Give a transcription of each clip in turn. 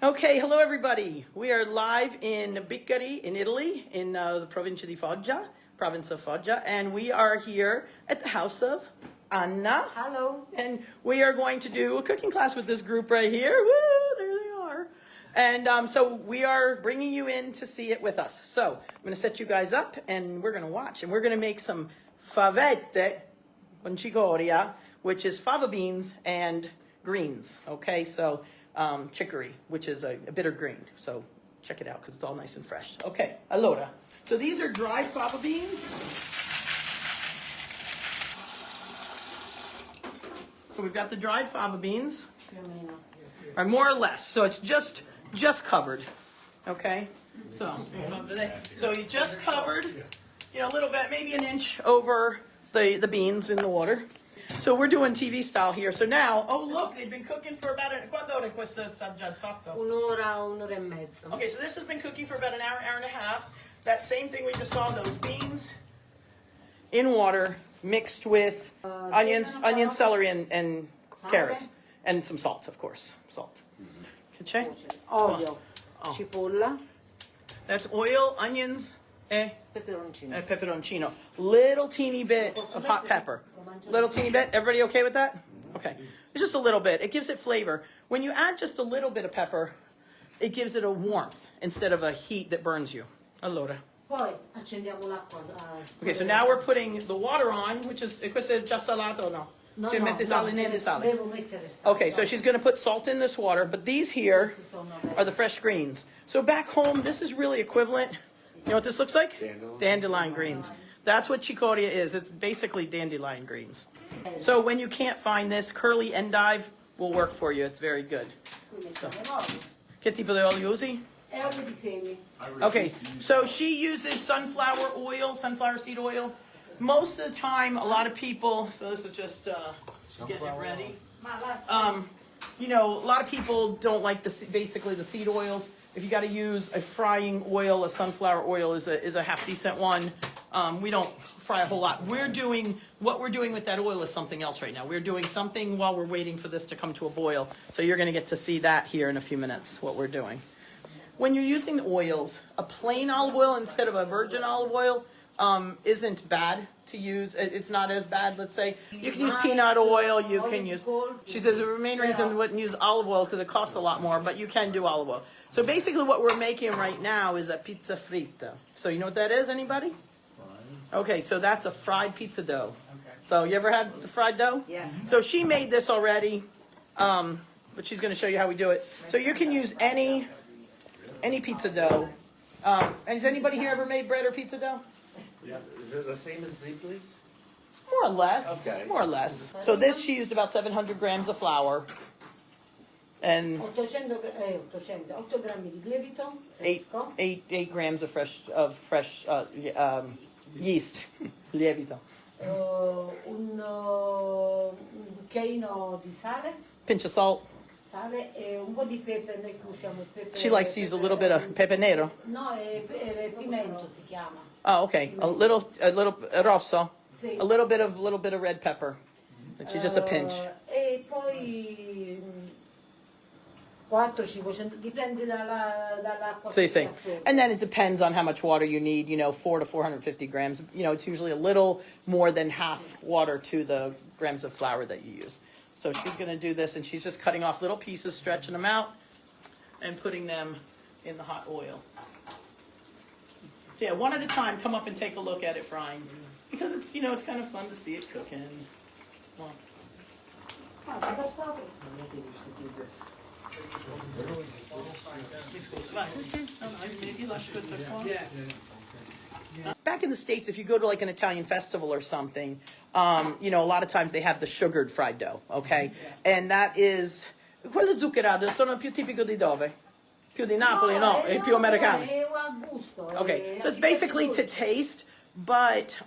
Okay, hello everybody. We are live in Biccari in Italy, in the province of Foggia, and we are here at the house of Anna. Hello. And we are going to do a cooking class with this group right here. Woo, there they are. And so we are bringing you in to see it with us. So I'm going to set you guys up and we're going to watch. And we're going to make some favette con cicoria, which is fava beans and greens. Okay, so chicory, which is a bitter green. So check it out because it's all nice and fresh. Okay, allora. So these are dried fava beans. So we've got the dried fava beans, or more or less. So it's just covered. Okay. So you just covered, a little bit, maybe an inch over the beans in the water. So we're doing TV style here. So now, oh look, they've been cooking for about quando ora questo sta già fatto? Un'ora e mezza. Okay, so this has been cooking for about an hour, hour and a half. That same thing we just saw, those beans in water mixed with onions, celery, and carrots, and some salt, of course, salt. Okay. Olio, cipolla, That's oil, onions, peperoncino. Peperoncino. Little teeny bit of hot pepper. Little teeny bit. Everybody okay with that? Okay. It's just a little bit. It gives it flavor. When you add just a little bit of pepper, it gives it a warmth instead of a heat that burns you. Allora. Poi accendiamo l'acqua. Okay, so now we're putting the water on, which is, questo è già salato o no? No, Mette sale, niente sale. devo mettere sale. Okay, so she's going to put salt in this water, but these here are the fresh greens. So back home, this is really equivalent. You know what this looks like? Dandelion greens. That's what cicoria is. It's basically dandelion greens. So when you can't find this, curly endive will work for you. It's very good. So. Che tipo di olio usi? E olio di semi. Okay, so she uses sunflower oil, sunflower seed oil. Most of the time, a lot of people, so this is just getting it ready. A lot of people don't like basically the seed oils. If you got to use a frying oil, a sunflower oil is a half decent one. We don't fry a whole lot. What we're doing with that oil is something else right now. We're doing something while we're waiting for this to come to a boil. So you're going to get to see that here in a few minutes, what we're doing. When you're using oils, a plain olive oil instead of a virgin olive oil isn't bad to use. It's not as bad, let's say. You can use peanut oil, you can use, she says the main reason we wouldn't use olive oil because it costs a lot more, but you can do olive oil. So basically what we're making right now is a pizza fritta. So you know what that is, anybody? Okay, so that's a fried pizza dough. So you ever had the fried dough? Yes. So she made this already, but she's going to show you how we do it. So you can use any pizza dough. And has anybody here ever made bread or pizza dough? Yeah. Is it the same as Zipley's? More or less. Okay. More or less. So this, she used about 700 grams of flour. And 800 grammi di lievito fresco. 8 grams of fresh yeast. Lievito. Un cucchiaino di sale. Pinch of salt. Sale e un po' di pepe, noi usiamo il pepe. She likes to use a little bit of pepe nero. No, è pimento si chiama. Oh, okay. A little rosso. Sì. A little bit of red pepper. Which is just a pinch. E poi 400-500, dipende dall'acqua. Say. And then it depends on how much water you need, 4 to 450 grams. It's usually a little more than half water to the grams of flour that you use. So she's going to do this, and she's just cutting off little pieces, stretching them out, and putting them in the hot oil. So yeah, one at a time, come up and take a look at it frying. Because it's, it's kind of fun to see it cooking. Well, back in the States, if you go to like an Italian festival or something, a lot of times they have the sugared fried dough, okay? And that is, quello zuccherato sono più tipico di dove? Più di Napoli, no? È più americano. Okay, so it's basically to taste, but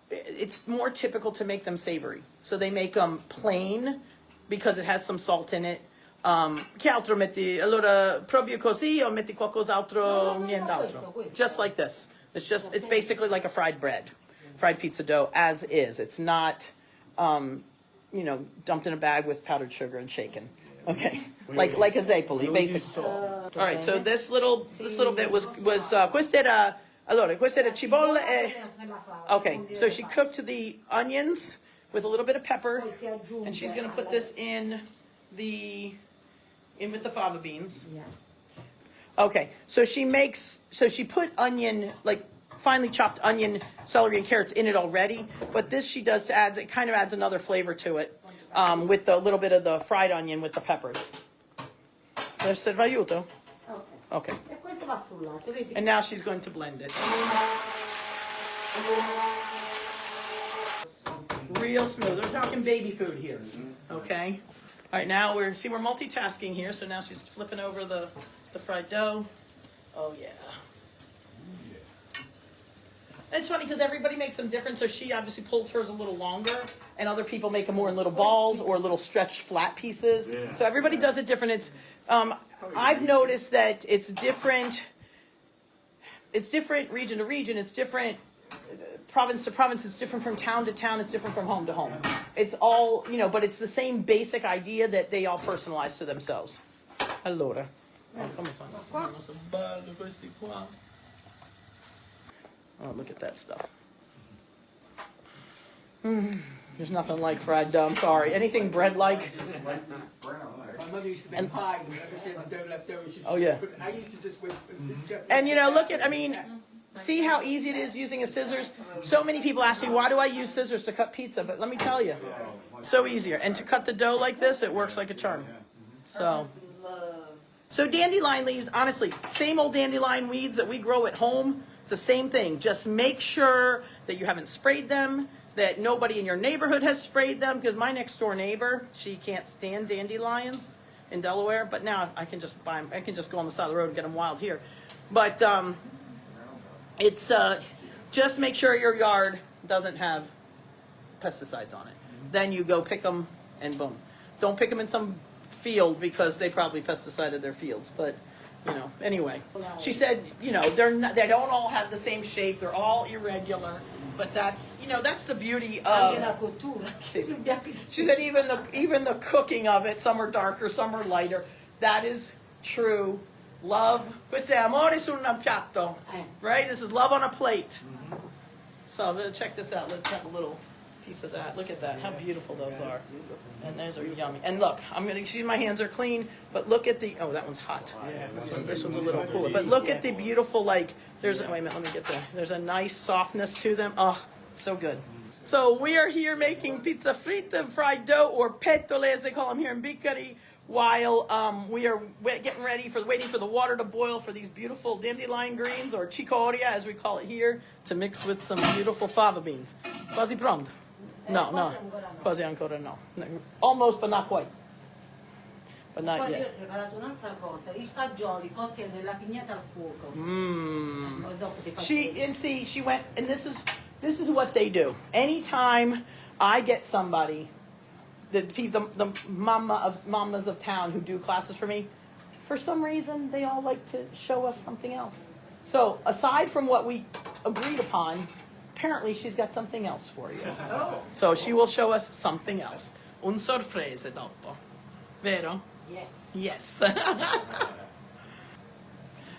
it's more typical to make them savory. So they make them plain because it has some salt in it. Che altro metti? Allora, proprio così o metti qualcos'altro, nient'altro? Just like this. It's basically like a fried bread, fried pizza dough as is. It's not, dumped in a bag with powdered sugar and shaken. Okay, like a zeppoli, basically. All right, so this little bit was questa era cipolla e. Okay, so she cooked the onions with a little bit of pepper, Poi si aggiunge. and she's gonna put this in with the fava beans. Yeah. Okay, so she put onion, like finely chopped onion, celery, and carrots in it already, but this she does it kind of adds another flavor to it, with the little bit of the fried onion with the peppers. Serve aiuto? Ok. Okay. E questo va sul lato, vedi? And now she's going to blend it. Real smooth. We're talking baby food here. Okay? All right, now we're multitasking here, so now she's flipping over the fried dough. Oh, yeah. It's funny because everybody makes them different, so she obviously pulls hers a little longer, and other people make them more in little balls or little stretched flat pieces. Yeah. So everybody does it different. It's I've noticed that it's different. It's different region to region. It's different province to province. It's different from town to town. It's different from home to home. It's all, but it's the same basic idea that they all personalize to themselves. Allora. Oh, come on. Questi qua. Oh, look at that stuff. There's nothing like fried dough. I'm sorry. Anything bread-like. My mother used to make pies, and if she had dough left over, she Oh, yeah. I used to just whip. And see how easy it is using a scissors? So many people ask me, why do I use scissors to cut pizza? But let me tell you, so easier. And to cut the dough like this, it works like a charm. So dandelion leaves, honestly, same old dandelion weeds that we grow at home. It's the same thing. Just make sure that you haven't sprayed them, that nobody in your neighborhood has sprayed them, because my next door neighbor, she can't stand dandelions in Delaware, but now I can just buy them. I can just go on the side of the road and get them wild here. But it's just make sure your yard doesn't have pesticides on it. Then you go pick them and boom. Don't pick them in some field because they probably pesticided their fields, but anyway, she said, they don't all have the same shape. They're all irregular, but that's the beauty of. Anche la cottura. She said even the cooking of it. Some are darker, some are lighter. That is true love. Questo è amore su un piatto, right? This is love on a plate. So check this out. Let's have a little piece of that. Look at that. How beautiful those are. And those are yummy. And look, my hands are clean, but look at that one's hot. This one's a little cooler. But look at the beautiful, wait a minute, let me get there. There's a nice softness to them. Oh, so good. So we are here making pizza fritta, fried dough, or petole as they call them here in Biccari, while we are getting ready waiting for the water to boil for these beautiful dandelion greens, or cicoria as we call it here, to mix with some beautiful fava beans. Quasi pronto? No, quasi ancora no. Almost, but not quite. But not Poi io yet. ho preparato un'altra cosa, i fagioli cotti nella pignata al fuoco. Dopo ti faccio She went, and this is what they do. Anytime I get somebody, the mamas of town who do classes for me, for some reason they all like to show us something else. So aside from what we agreed upon, apparently she's got something else for you. So she will show us something else. Un sorpresa dopo. Vero? Yes. Yes.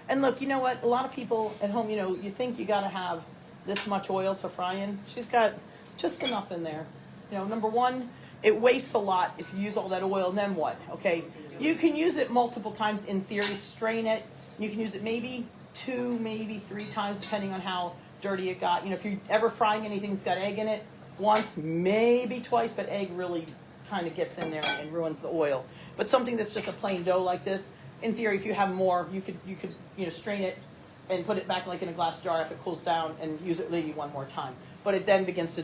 And look, you know what? A lot of people at home, you think you got to have this much oil to fry in. She's got just enough in there. Number one, it wastes a lot if you use all that oil, and then what? Okay, you can use it multiple times in theory, strain it. You can use it maybe 2, maybe 3 times, depending on how dirty it got. If you're ever frying anything that's got egg in it, once, maybe twice, but egg really kind of gets in there and ruins the oil. But something that's just a plain dough like this, in theory, if you have more, you could strain it and put it back like in a glass jar if it cools down, and use it maybe one more time. But it then begins to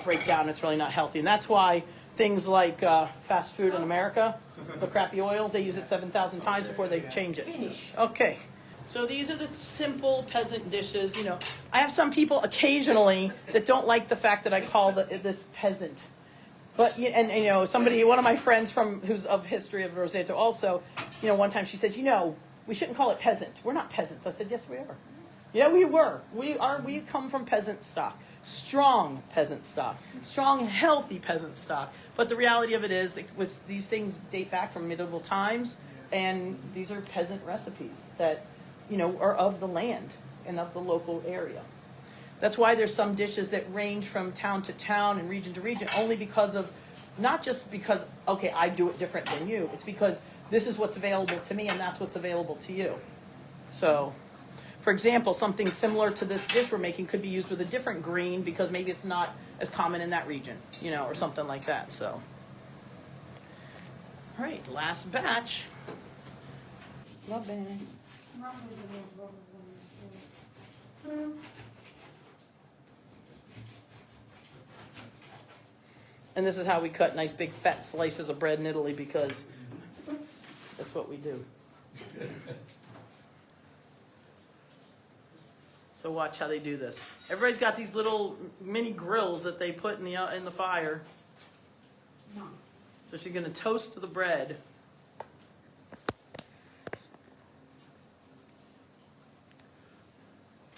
break down. It's really not healthy, and that's why things like fast food in America, the crappy oil, they use it 7,000 times before they change it. Finish. Okay. So these are the simple peasant dishes. I have some people occasionally that don't like the fact that I call this peasant. But one of my friends who's of history of Roseto also, one time she says, we shouldn't call it peasant. We're not peasants. I said, yes, we are. Yeah, we were. We come from peasant stock. Strong peasant stock. Strong, healthy peasant stock. But the reality of it is, these things date back from medieval times, and these are peasant recipes that, you know, are of the land and of the local area. That's why there's some dishes that range from town to town and region to region, only because of, not just because, okay, I do it different than you. It's because this is what's available to me and that's what's available to you. So, for example, something similar to this dish we're making could be used with a different green because maybe it's not as common in that region, you know, or something like that. So, all right, last batch. Love it. And this is how we cut nice big fat slices of bread in Italy, because that's what we do. So watch how they do this. Everybody's got these little mini grills that they put in the fire. So she's going to toast the bread.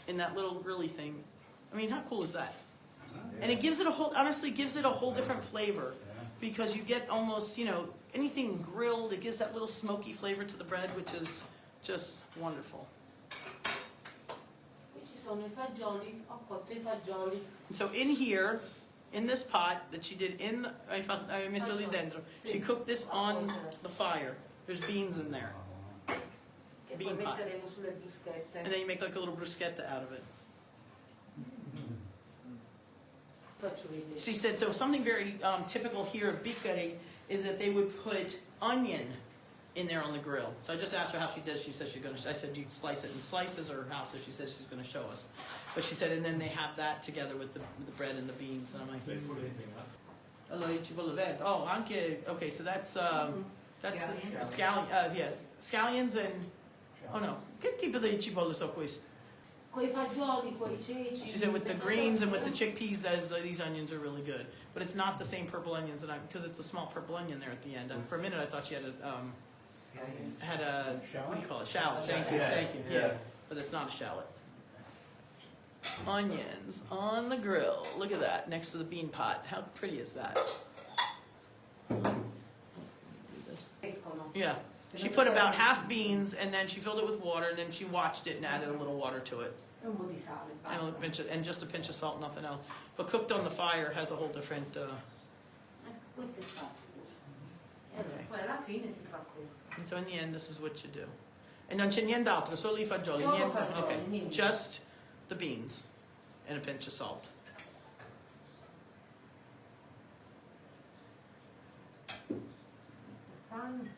In that little grilly thing. I mean, how cool is that? And it gives it a whole, honestly, gives it a whole different flavor, because you get almost, you know, anything grilled, it gives that little smoky flavor to the bread, which is just wonderful. And so in here, in this pot that she did she cooked this on the fire. There's beans in there. Bean pot. And then you make like a little bruschetta out of it. She said, so something very typical here of Biccari is that they would put onion in there on the grill. So I just asked her how she does. She said she's going to, I said, do you slice it in slices or how? So she said she's going to show us. But she said, and then they have that together with the bread and the beans. And I'm like, oh, anche, okay, so that's scallions and, oh no, che tipo di cipolle sono queste? She said with the greens and with the chickpeas, these onions are really good. But it's not the same purple onions that because it's a small purple onion there at the end. For a minute I thought she had a what do you call it? Shallot. Thank you. Yeah. But it's not a shallot. Onions on the grill. Look at that, next to the bean pot. How pretty is that? Do this. Yeah. She put about half beans, and then she filled it with water, and then she watched it and added a little water to it. And just a pinch of salt, nothing else. But cooked on the fire has a whole different... And so in the end, this is what you do. And non c'è nient'altro, solo I fagioli. Okay, just the beans and a pinch of salt. And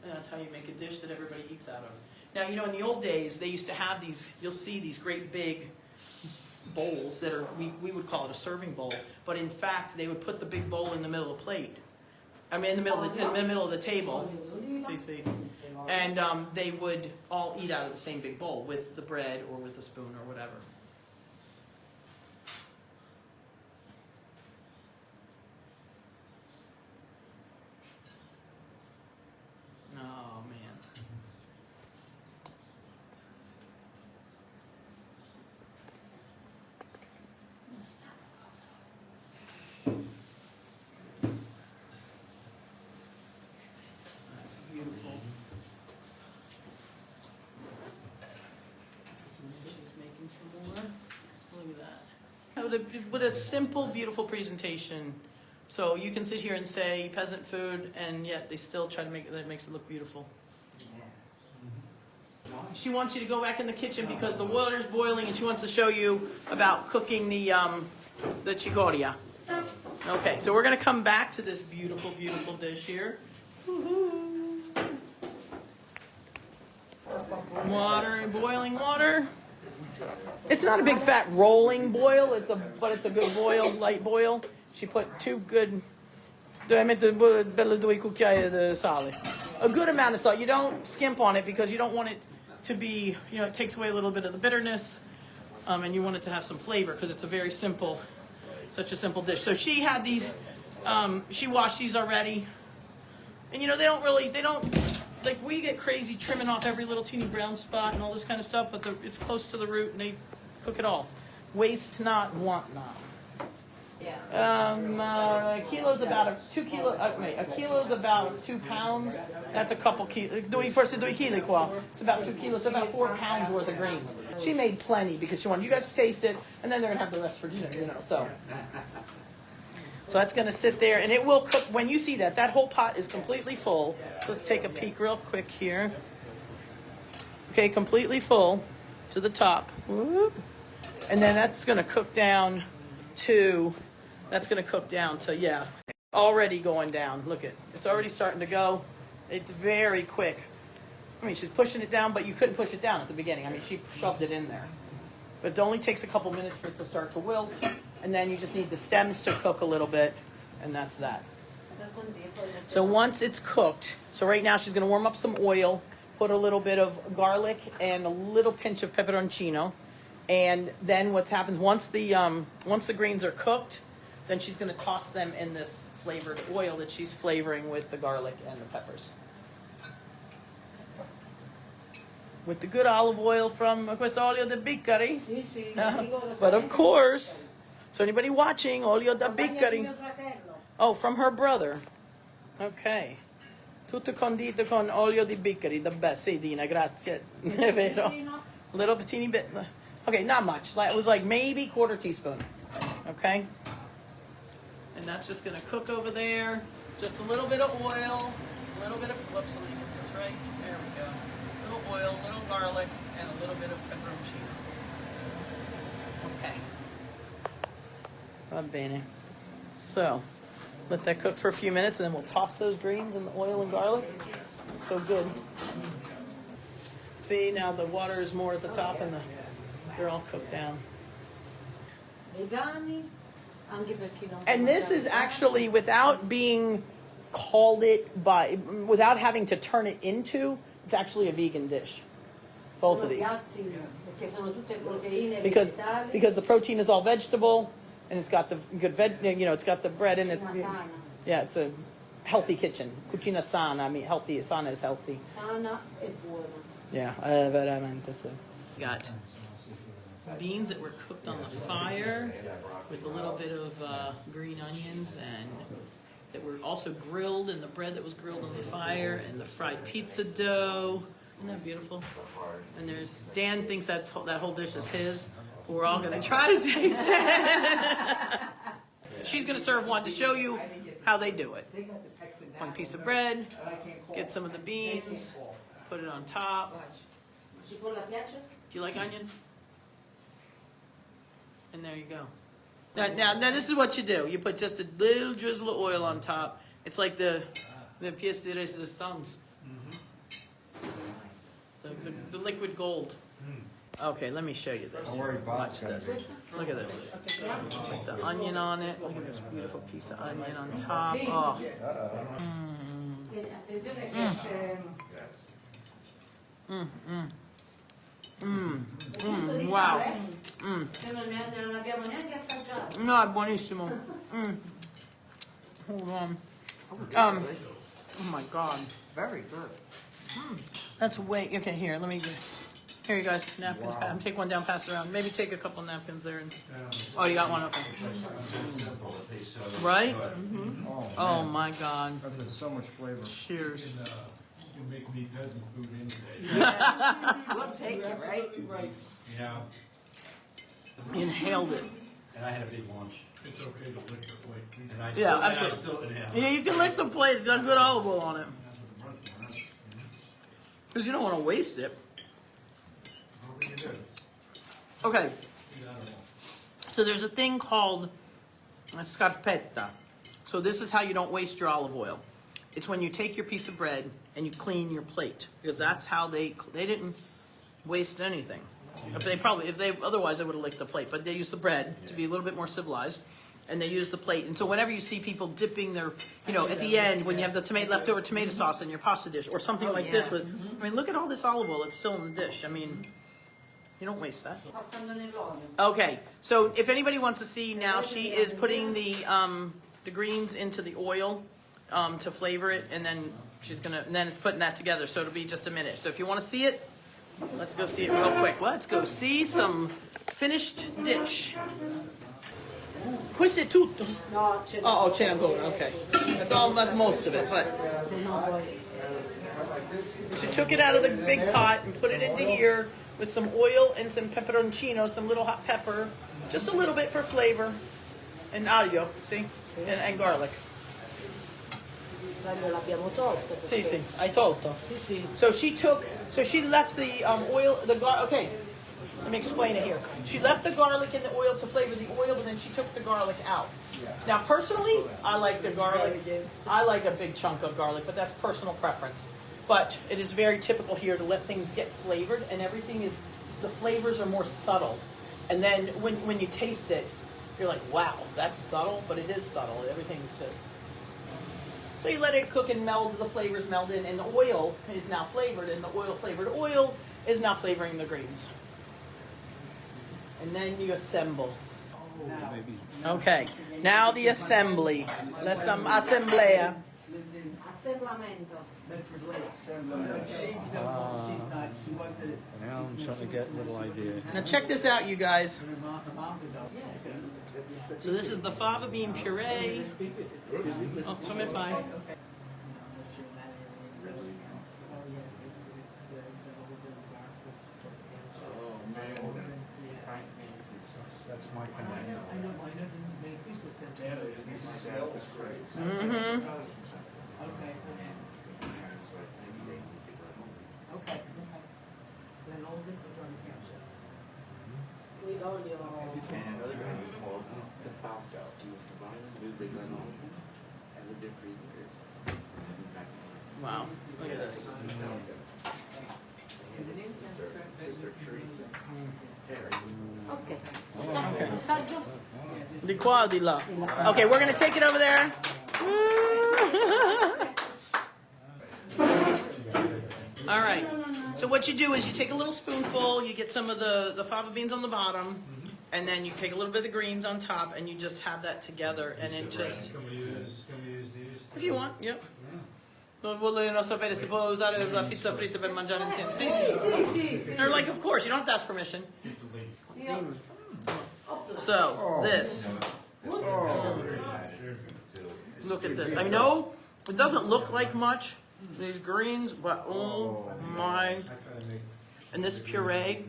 that's how you make a dish that everybody eats out of. Now, you know, in the old days, they used to have these, you'll see these great big bowls that are, we would call it a serving bowl, but in fact, they would put the big bowl in the middle of the plate. I mean, in the middle of the table. See. And they would all eat out of the same big bowl with the bread or with a spoon or whatever. Oh, man. That's beautiful. She's making some more. Look at that. With a simple, beautiful presentation. So you can sit here and say peasant food, and yet they still try to make it, that makes it look beautiful. She wants you to go back in the kitchen because the water's boiling, and she wants to show you about cooking the cicoria. Okay, so we're going to come back to this beautiful, beautiful dish here. Water, boiling water. It's not a big fat rolling boil, but it's a good boil, light boil. She put two good, a good amount of salt. You don't skimp on it because you don't want it to be, you know, it takes away a little bit of the bitterness, and you want it to have some flavor because it's a very simple, such a simple dish. So she had these, she washed these already, and you know, they don't, like we get crazy trimming off every little teeny brown spot and all this kind of stuff, but it's close to the root and they cook it all. waste not, want not. Yeah. A kilo's about a kilo's about 2 pounds. That's a couple kilos. Forse 2 chili qua. It's about 2 kilos, so about 4 pounds worth of greens. She made plenty because she wanted you guys to taste it, and then they're gonna have the rest for dinner, so. So that's gonna sit there, and it will cook. When you see that, that whole pot is completely full. So let's take a peek real quick here. Okay, completely full to the top. Whoop. And then that's gonna cook down to, yeah, already going down. Look it's already starting to go. It's very quick. I mean, she's pushing it down, but you couldn't push it down at the beginning. I mean, she shoved it in there. But it only takes a couple minutes for it to start to wilt, and then you just need the stems to cook a little bit, and that's that. So once it's cooked, so right now she's gonna warm up some oil, put a little bit of garlic and a little pinch of peperoncino. And then what happens once the greens are cooked, then she's going to toss them in this flavored oil that she's flavoring with the garlic and the peppers. With the good olive oil from questo olio di Biccari. Sì, sì. But of course, so anybody watching, olio da Biccari. Oh, from her brother. Okay. Tutto condito con olio di Biccari, the best. Sì, Dina, grazie. È vero. Little teeny bit. Okay, not much. It was like maybe quarter teaspoon. Okay? And that's just going to cook over there. Just a little bit of oil, a little bit of, whoops, let me get this right. There we go. A little oil, a little garlic, and a little bit of peperoncino. Okay. Va bene. So, let that cook for a few minutes, and then we'll toss those greens in the oil and garlic. So good. See, now the water is more at the top, and they're all cooked down. And this is actually without being called it by, without having to turn it into, it's actually a vegan dish. Both of these. Because the protein is all vegetable, and it's got the good it's got the bread in it. Yeah, it's a healthy kitchen. Cucina sana, I mean healthy, sana is healthy. Sana e buona. Yeah, veramente so. Got beans that were cooked on the fire with a little bit of green onions, and that were also grilled, and the bread that was grilled on the fire, and the fried pizza dough. Isn't that beautiful? And there's Dan thinks that whole dish is his. We're all gonna try to taste it. She's gonna serve one to show you how they do it. One piece of bread, get some of the beans, put it on top. Do you like onion? And there you go. Now this is what you do. You put just a little drizzle of oil on top. It's like the pièce de résistance. The liquid gold. Okay, let me show you this. Watch this. Look at this. Put the onion on it. Look at this beautiful piece of onion on top. Oh. Wow. Non abbiamo neanche assaggiato. No, è buonissimo. Hold on. Oh my God. Very good. That's way, okay, here, let me get, here you guys, napkins, take one down, pass it around. Maybe take a couple napkins there. And, oh, you got one, okay. Right? Oh my God. There's so much flavor. Cheers. You can make me peasant food any day. Yes. We'll take it, right? Yeah, Inhaled it. And I had a big lunch. it's okay to lick the plate. And I Yeah, still, absolutely. And I still inhaled. Yeah, you can lick the plate, it's got good olive oil on it. Because you don't want to waste it. Okay. So there's a thing called a scarpetta. So this is how you don't waste your olive oil. It's when you take your piece of bread and you clean your plate, because that's how they didn't waste anything. Otherwise they would have licked the plate, but they use the bread to be a little bit more civilized, and they use the plate. And so whenever you see people dipping their, at the end when you have the leftover tomato sauce in your pasta dish or something like this with, I mean, look at all this olive oil that's still in the dish. I mean, you don't waste that. Okay, so if anybody wants to see now, she is putting the greens into the oil to flavor it, and then then it's putting that together. So it'll be just a minute. So if you want to see it, let's go see it real quick. Let's go see some finished dish. Questo è tutto. No, c'è Oh, c'è ancora, okay. That's most of it, but Se no poi... she took it out of the big pot and put it into here with some oil and some peperoncino, some little hot pepper, just a little bit for flavor, and aglio, see, and garlic. L'aglio l'abbiamo tolto. Sì, sì, hai tolto. Sì, sì. So she left the oil, okay, let me explain it here. She left the garlic in the oil to flavor the oil, but then she took the garlic out. Now, personally, I like the garlic. I like a big chunk of garlic, but that's personal preference. But it is very typical here to let things get flavored, and the flavors are more subtle. And then when you taste it, you're like, wow, that's subtle, but it is subtle. Everything's just... So you let it cook and meld, the flavors meld in, and the oil is now flavored, and the flavored oil is now flavoring the greens. And then you assemble. Okay, now the assembly. Assemblea. Assemblamento. Bedford Lakes. She wants it. Now I'm starting to get a little idea. Now check this out, you guys. Her mom's adult. So this is the fava bean puree. Oh, come if I. That's my kind of. I know the main piece of sense. It smells great. Mm-hmm. Okay. Okay. Then hold it for one cancer. Qui l'olio... And another guy called the Falco. He was combining the big lemon and the different years. Wow, look at this. Sister Teresa. Terry. Ok. Assaggio? Di qua o di là? Okay, we're gonna take it over there. All right. So what you do is you take a little spoonful, you get some of the fava beans on the bottom, and then you take a little bit of the greens on top, and you just have that together, and it just... Can we use these? If you want, yep. Vogliono sapere se può usare la pizza fritta per mangiare insieme. Sì, sì. Sì. They're like, of course, you don't have to ask permission. So, this. Look at this. I know it doesn't look like much, these greens, but oh my. And this puree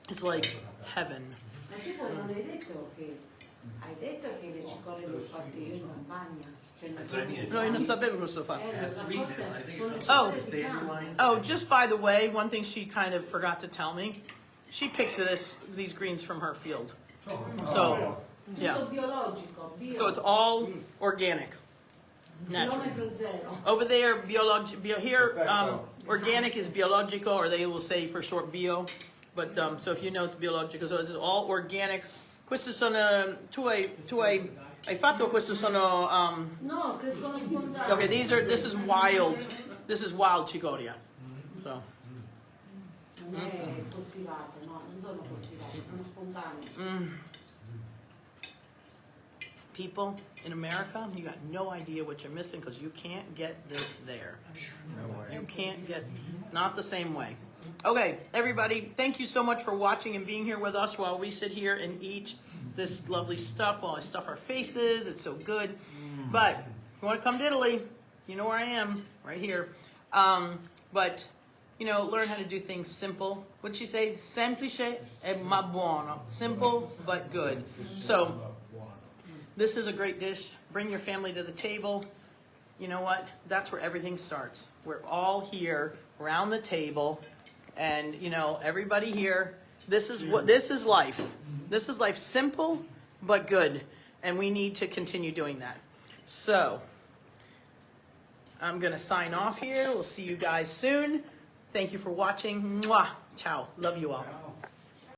is like heaven. Ma tipo non hai detto che le cicorie le ho fatte io in campagna? No, io non sapevo questo fa. Oh. Oh, just by the way, one thing she kind of forgot to tell me, she picked these greens from her field. So, yeah. Tutto biologico, bio. So it's all organic. Natural. Chilometro zero. Over there, here, organic is biologico, or they will say for short bio. But so if you know it's biologico, so this is all organic. Queste sono hai fatto questo sono No, crescono spontanei. okay, this is wild. This is wild cicoria. So Non è coltivato, no, non sono coltivati, sono spontanei. people in America, you got no idea what you're missing because you can't get this there. You can't get, not the same way. Okay, everybody, thank you so much for watching and being here with us while we sit here and eat this lovely stuff while I stuff our faces. It's so good. But if you want to come to Italy, you know where I am, right here. But, you know, learn how to do things simple. What'd she say? Semplice e ma buono. Simple but good. So, this is a great dish. Bring your family to the table. You know what? That's where everything starts. We're all here around the table. And, you know, everybody here, this is life. This is life, simple but good. And we need to continue doing that. So, I'm going to sign off here. We'll see you guys soon. Thank you for watching. Mwah. Ciao. Love you all.